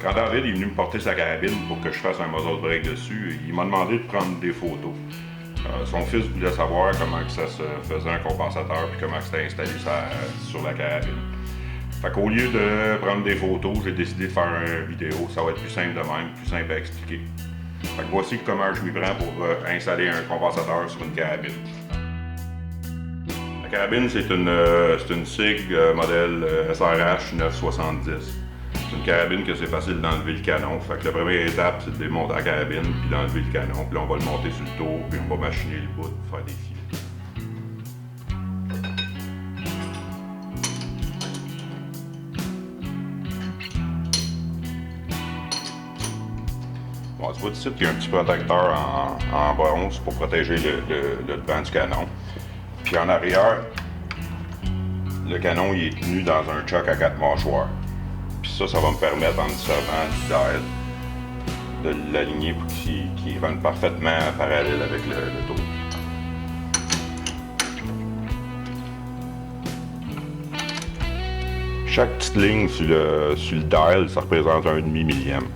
Quand David est venu me porter sa carabine pour que je fasse un muzzle brake dessus, il m'a demandé de prendre des photos. Son fils voulait savoir comment que ça se faisait un compensateur puis comment c'était installé sur la carabine. Fait qu'au lieu de prendre des photos, j'ai décidé de faire une vidéo. Ça va être plus simple de même, plus simple à expliquer. Fait que voici comment je m'y prends pour installer un compensateur sur une carabine. La carabine, c'est une SIG modèle SRH 970. C'est une carabine que c'est facile d'enlever le canon. Fait que la première étape, c'est de démonter la carabine puis d'enlever le canon. Puis là, on va le monter sur le tour, puis on va machiner le bout pour faire des filets. Bon, tu vois ici qu'il y a un petit protecteur en bronze pour protéger le devant du canon. Puis en arrière, le canon il est tenu dans un choc à 4 mâchoires. Puis ça va me permettre, en me servant du dial, de l'aligner pour qu'il rende parfaitement parallèle avec le tour. Chaque petite ligne sur le dial, ça représente un demi-millième.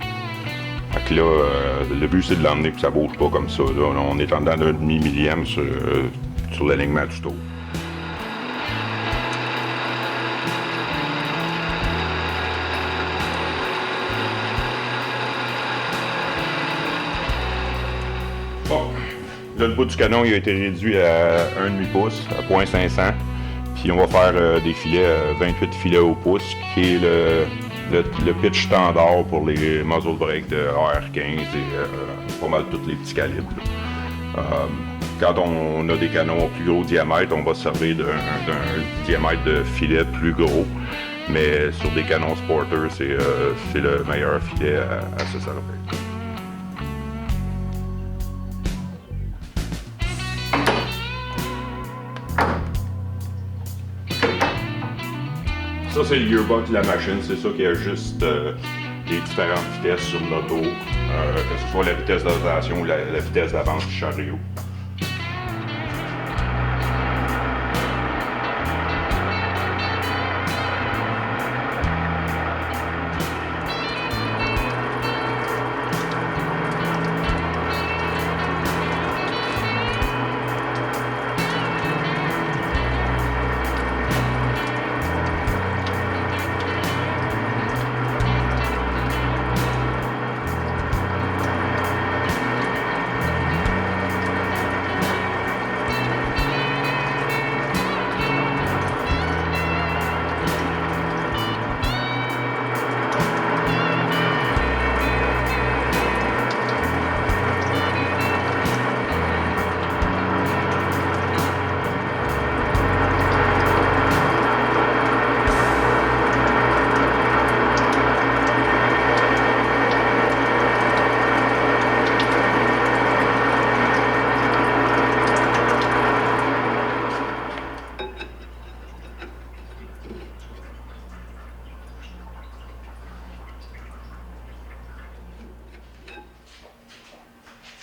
Fait que là, le but c'est de l'emmener que ça bouge pas comme ça. Là, on est en dedans d'un demi-millième sur l'alignement du tour. Bon, là le bout du canon il a été réduit à 1,5 pouce, à 0.500. Puis on va faire des filets, 28 filets au pouce, qui est le pitch standard pour les muzzle brakes de AR-15 et pas mal tous les petits calibres. Quand on a des canons au plus gros diamètre, on va se servir d'un diamètre de filet plus gros. Mais sur des canons sporters, c'est le meilleur filet à se servir. Ça, c'est le gearbox de la machine. C'est ça qui ajuste les différentes vitesses sur l'auto, que ce soit la vitesse de rotation ou la vitesse d'avance du chariot.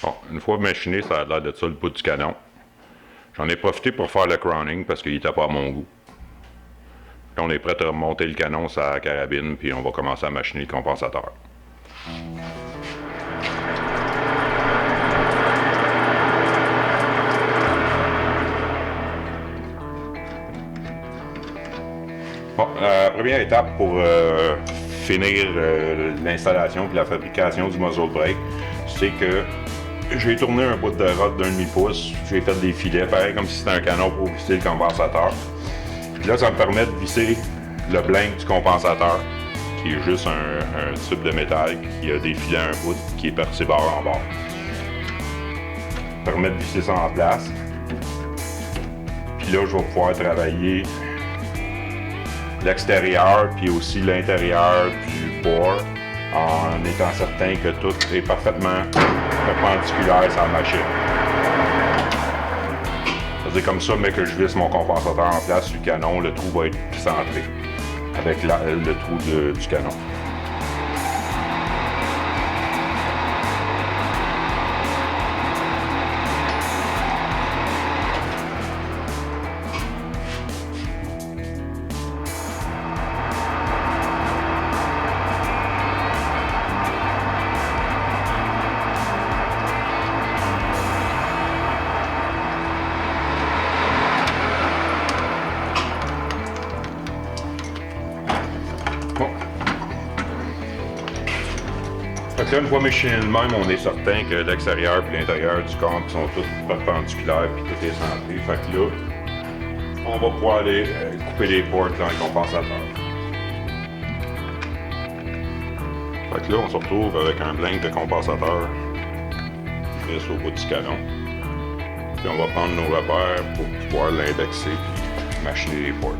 Bon, une fois machiné, ça a l'air de ça le bout du canon. J'en ai profité pour faire le crowning parce qu'il n'était pas à mon goût. Là, on est prêt à remonter le canon sur la carabine, puis on va commencer à machiner le compensateur. Bon, la première étape pour finir l'installation et la fabrication du muzzle brake, c'est que j'ai tourné un bout de rod d'1,5 pouce, j'ai fait des filets, pareil comme si c'était un canon pour visser le compensateur. Puis là, ça me permet de visser le blank du compensateur, qui est juste un tube de métal qui a des filets à un bout, qui est percé bord en bord. Ça permet de visser ça en place. Puis là, je vais pouvoir travailler l'extérieur, puis aussi l'intérieur du bore, en étant certain que tout est parfaitement perpendiculaire sur la machine. C'est comme ça, mais que je visse mon compensateur en place sur le canon, le trou va être centré avec le trou du canon. Fait que là, une fois machiné de même, on est certain que l'extérieur et l'intérieur du camp sont tous perpendiculaires puis tout est centré. Fait que là, on va pouvoir aller couper les portes dans le compensateur. Fait que là, on se retrouve avec un blingue de compensateur qui reste au bout du canon. Puis on va prendre nos repères pour pouvoir l'indexer et machiner les portes.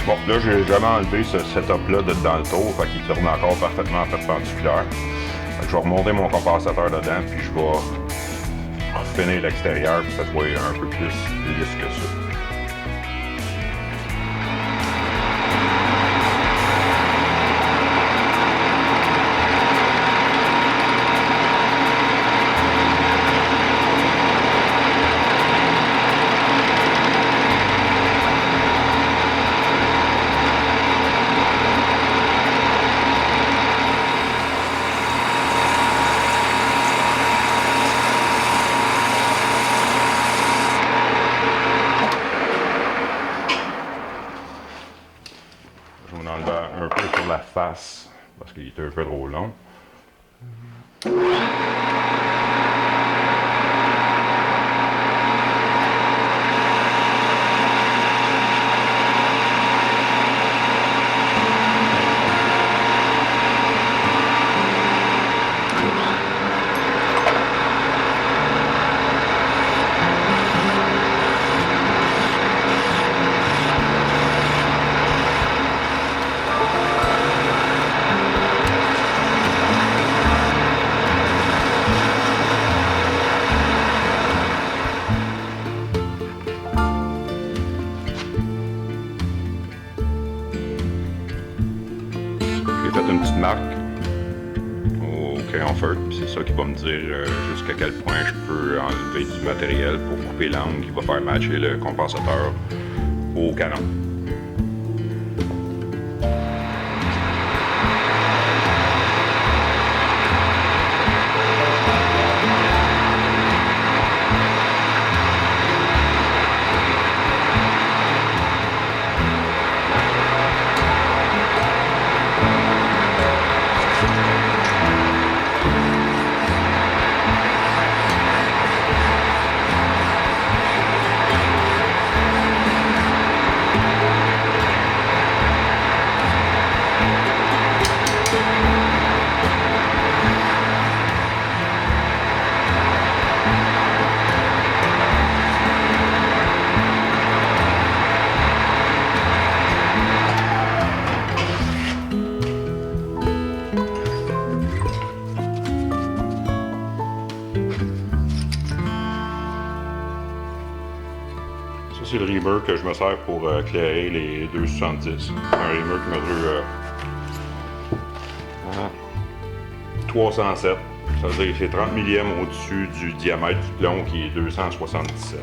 Bon, là, j'ai jamais enlevé ce setup-là dans le tour, fait qu'il tourne encore parfaitement perpendiculaire. Fait que je vais remonter mon compensateur dedans, puis je vais finir l'extérieur, pour que ça soit un peu plus lisse que ça. Je vais en enlever un peu sur la face parce qu'il est un peu trop long. J'ai fait une petite marque au crayon feutre, puis c'est ça qui va me dire jusqu'à quel point je peux enlever du matériel pour couper l'angle qui va faire matcher le compensateur au canon. Ça, c'est le reamer que je me sers pour éclairer les 270. Un reamer qui mesure 307. Ça veut dire que c'est 30 millièmes au-dessus du diamètre du plomb qui est 277.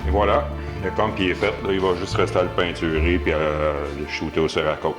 Et voilà, le camp qui est fait, là, il va juste rester à le peinturer et à le shooter au Cerakote.